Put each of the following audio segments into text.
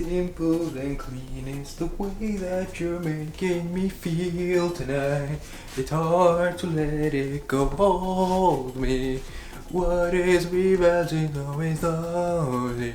Simple and clean is the way that you're making me feel tonight. It's hard to let it go. Hold me. What is revolving always lonely?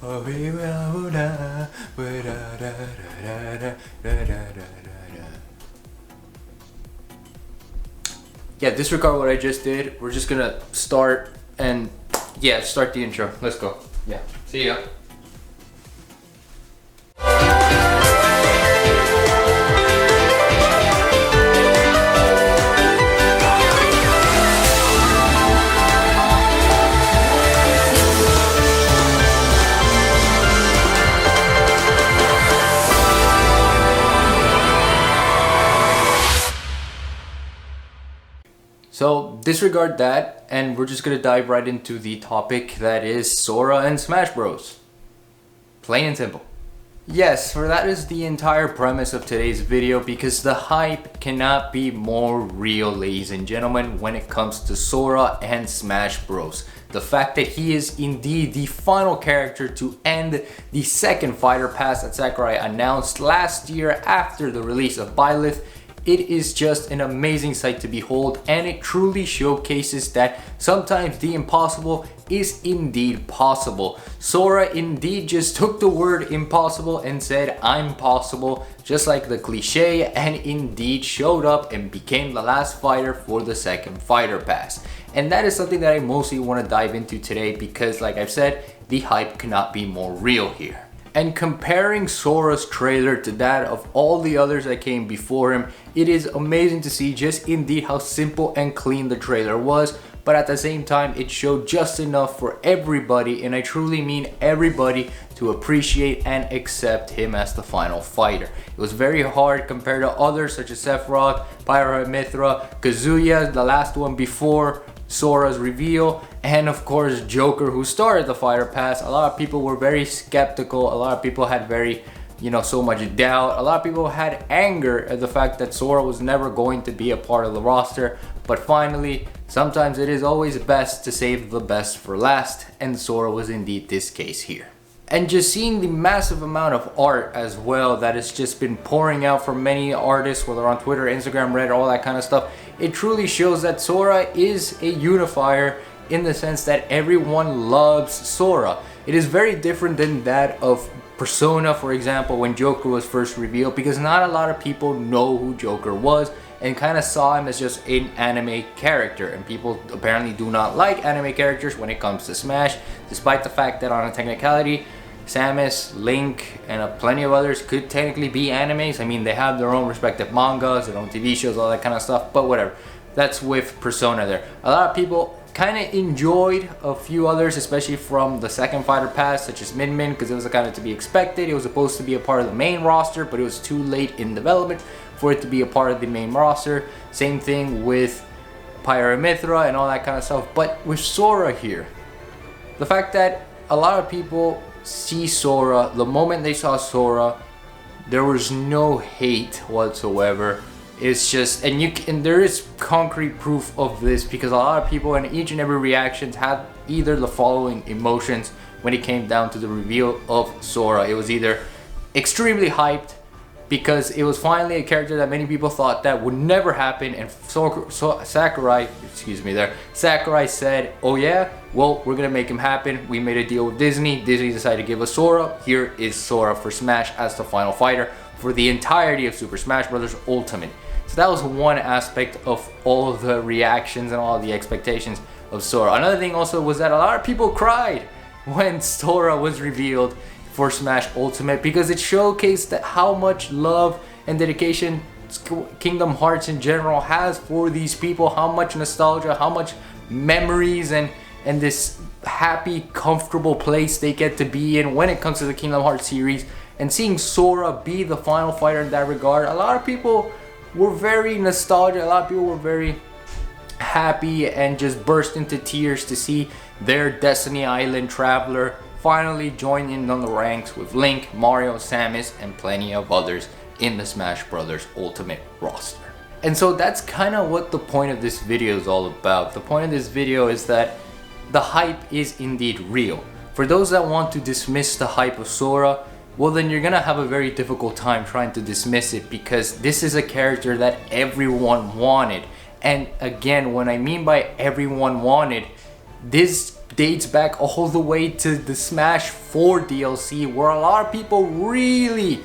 Oh, we will da da da da da da. Yeah, disregard what I just did. We're just gonna start and start the intro. Let's go. Yeah. See ya. So disregard that, and we're just gonna dive right into the topic that is Sora and Smash Bros. Plain and simple. Yes, for that is the entire premise of today's video, because the hype cannot be more real, ladies and gentlemen, when it comes to Sora and Smash Bros. The fact that he is indeed the final character to end the second fighter pass that Sakurai announced last year after the release of Byleth. It is just an amazing sight to behold, and it truly showcases that sometimes the impossible is indeed possible. Sora indeed just took the word impossible and said, "I'm possible," just like the cliche, and indeed showed up and became the last fighter for the second fighter pass. And that is something that I mostly want to dive into today, because like I've said, the hype cannot be more real here. And comparing Sora's trailer to that of all the others that came before him, it is amazing to see just indeed how simple and clean the trailer was, but at the same time it showed just enough for everybody, and I truly mean everybody, to appreciate and accept him as the final fighter. It was very hard compared to others such as Sephiroth, Pyra, Kazuya, the last one before Sora's reveal, and of course Joker, who started the fighter pass. A lot of people were very skeptical. A lot of people had very, so much doubt. A lot of people had anger at the fact that Sora was never going to be a part of the roster. But finally, sometimes it is always best to save the best for last, and Sora was indeed this case here. And just seeing the massive amount of art as well that has just been pouring out from many artists, whether on Twitter, Instagram, Reddit, all that kind of stuff, it truly shows that Sora is a unifier in the sense that everyone loves Sora. It is very different than that of Persona, for example, when Joker was first revealed, because not a lot of people know who Joker was and kind of saw him as just an anime character, and people apparently do not like anime characters when it comes to Smash, despite the fact that on a technicality, Samus, Link, and plenty of others could technically be animes. I mean, they have their own respective mangas, their own TV shows, all that kind of stuff, but whatever. That's with Persona there. A lot of people kind of enjoyed a few others, especially from the second fighter pass, such as Min Min, because it was kind of to be expected. It was supposed to be a part of the main roster, but it was too late in development for it to be a part of the main roster. Same thing with Pyra and all that kind of stuff. But with Sora here, the fact that a lot of people see Sora, the moment they saw Sora, there was no hate whatsoever. It's just, and there is concrete proof of this, because a lot of people in each and every reaction had either the following emotions when it came down to the reveal of Sora. It was either extremely hyped, because it was finally a character that many people thought that would never happen, and Sakurai said, "Oh yeah, well, we're gonna make him happen. We made a deal with Disney. Disney decided to give us Sora. Here is Sora for Smash as the final fighter for the entirety of Super Smash Bros. Ultimate." So that was one aspect of all of the reactions and all the expectations of Sora. Another thing also was that a lot of people cried when Sora was revealed for Smash Ultimate, because it showcased that how much love and dedication Kingdom Hearts in general has for these people, how much nostalgia, how much memories, and this happy, comfortable place they get to be in when it comes to the Kingdom Hearts series. And seeing Sora be the final fighter in that regard, a lot of people were very nostalgic. A lot of people were very happy and just burst into tears to see their Destiny Island traveler finally join in on the ranks with Link, Mario, Samus, and plenty of others in the Smash Bros. Ultimate roster. And so that's kind of what the point of this video is all about. The point of this video is that the hype is indeed real. For those that want to dismiss the hype of Sora, well then you're gonna have a very difficult time trying to dismiss it, because this is a character that everyone wanted. And again, when I mean by everyone wanted, this dates back all the way to the Smash 4 DLC, where a lot of people really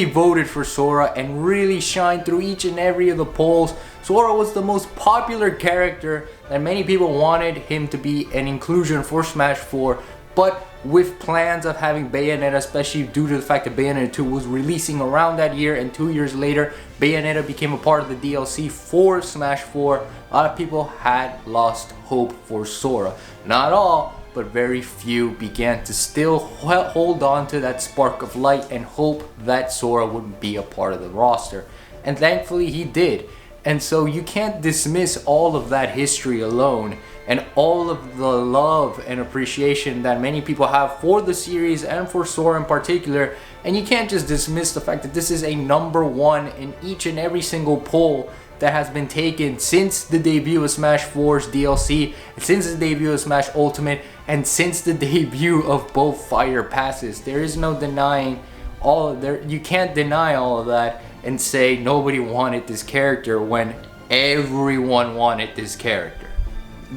voted for Sora and really shined through each and every of the polls. Sora was the most popular character that many people wanted him to be an inclusion for Smash 4, but with plans of having Bayonetta, especially due to the fact that Bayonetta 2 was releasing around that year, and 2 years later Bayonetta became a part of the DLC for Smash 4, a lot of people had lost hope for Sora. Not all, but very few began to still hold on to that spark of light and hope that Sora would be a part of the roster. And thankfully he did. And so you can't dismiss all of that history alone and all of the love and appreciation that many people have for the series and for Sora in particular. And you can't just dismiss the fact that this is a #1 in each and every single poll that has been taken since the debut of Smash 4's DLC, since the debut of Smash Ultimate, and since the debut of both Fire Passes. There is no denying all of there. You can't deny all of that and say nobody wanted this character when everyone wanted this character.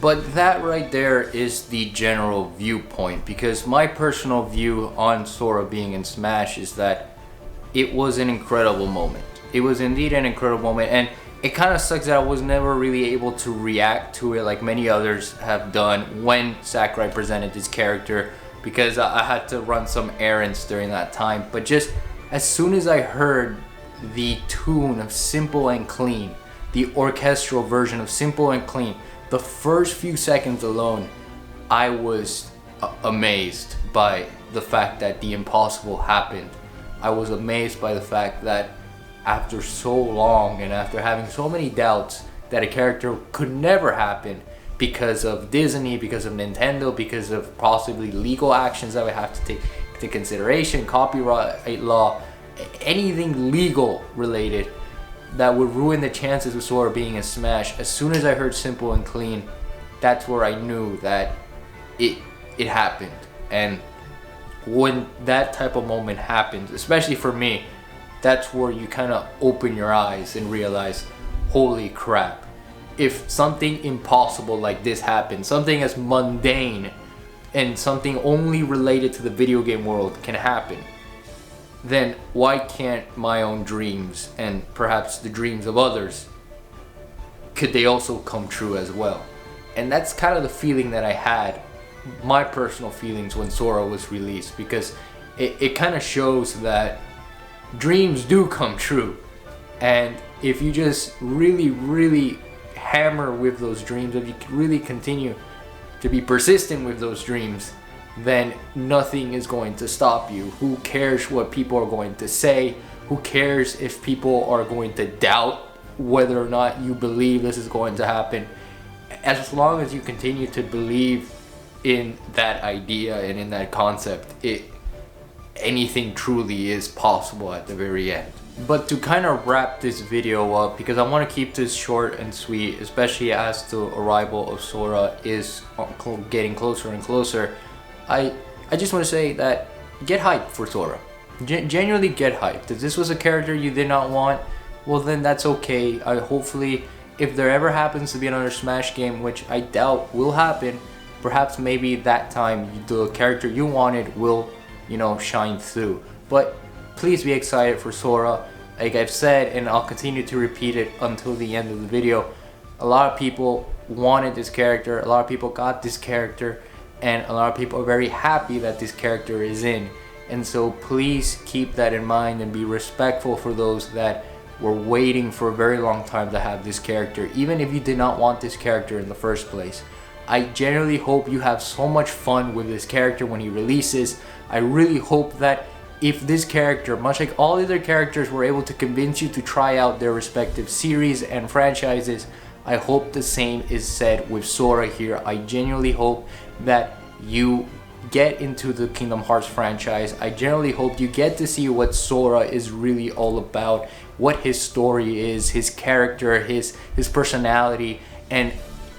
But that right there is the general viewpoint, because my personal view on Sora being in Smash is that it was an incredible moment. It was indeed an incredible moment, and it kind of sucks that I was never really able to react to it like many others have done when Sakurai presented his character, because I had to run some errands during that time. But just as soon as I heard the tune of Simple and Clean, the orchestral version of Simple and Clean, the first few seconds alone, I was amazed by the fact that the impossible happened. I was amazed by the fact that after so long and after having so many doubts that a character could never happen because of Disney, because of Nintendo, because of possibly legal actions that we have to take into consideration, copyright law, anything legal related that would ruin the chances of Sora being in Smash. As soon as I heard Simple and Clean, that's where I knew that it happened. And when that type of moment happens, especially for me, that's where you kind of open your eyes and realize, holy crap, if something impossible like this happens, something as mundane and something only related to the video game world can happen, then why can't my own dreams and perhaps the dreams of others, could they also come true as well? And that's kind of the feeling that I had, my personal feelings, when Sora was released, because it kind of shows that dreams do come true. And if you just really hammer with those dreams, if you really continue to be persistent with those dreams, then nothing is going to stop you. Who cares what people are going to say? Who cares if people are going to doubt whether or not you believe this is going to happen? As long as you continue to believe in that idea and in that concept, anything truly is possible at the very end. But to kind of wrap this video up, because I want to keep this short and sweet, especially as the arrival of Sora is getting closer and closer, I just want to say that get hyped for Sora. Genuinely get hyped. If this was a character you did not want, well then that's okay. Hopefully, if there ever happens to be another Smash game, which I doubt will happen, perhaps maybe that time the character you wanted will, shine through. But please be excited for Sora. Like I've said, and I'll continue to repeat it until the end of the video, a lot of people wanted this character, a lot of people got this character, and a lot of people are very happy that this character is in. And so please keep that in mind and be respectful for those that were waiting for a very long time to have this character, even if you did not want this character in the first place. I genuinely hope you have so much fun with this character when he releases. I really hope that if this character, much like all other characters, were able to convince you to try out their respective series and franchises, I hope the same is said with Sora here. I genuinely hope that you get into the Kingdom Hearts franchise. I genuinely hope you get to see what Sora is really all about, what his story is, his character, his personality. And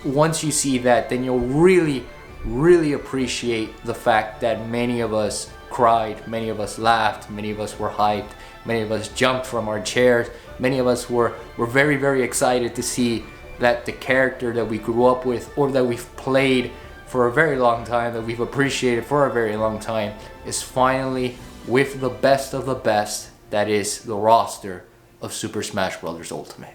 once you see that, then you'll really appreciate the fact that many of us cried, many of us laughed, many of us were hyped, many of us jumped from our chairs, many of us were very excited to see that the character that we grew up with, or that we've played for a very long time, that we've appreciated for a very long time, is finally with the best of the best, that is the roster of Super Smash Bros. Ultimate.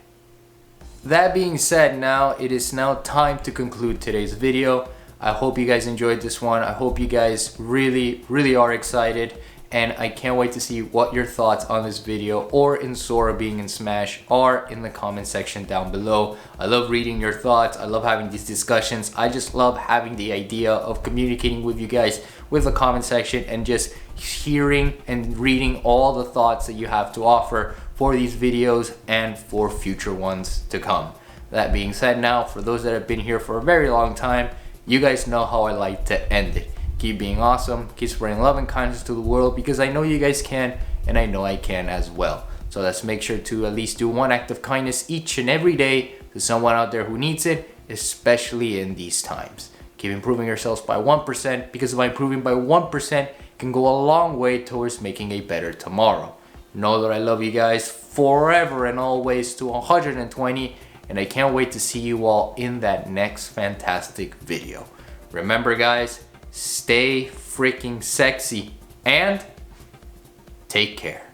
That being said, now it is now time to conclude today's video. I hope you guys enjoyed this one. I hope you guys really are excited, and I can't wait to see what your thoughts on this video or in Sora being in Smash are in the comment section down below. I love reading your thoughts. I love having these discussions. I just love having the idea of communicating with you guys with the comment section and just hearing and reading all the thoughts that you have to offer for these videos and for future ones to come. That being said, now for those that have been here for a very long time, you guys know how I like to end it. Keep being awesome, keep spreading love and kindness to the world, because I know you guys can, and I know I can as well. So let's make sure to at least do one act of kindness each and every day to someone out there who needs it, especially in these times. Keep improving yourselves by 1%, because by improving by 1% can go a long way towards making a better tomorrow. Know that I love you guys forever and always to 120, and I can't wait to see you all in that next fantastic video. Remember guys, stay freaking sexy and take care.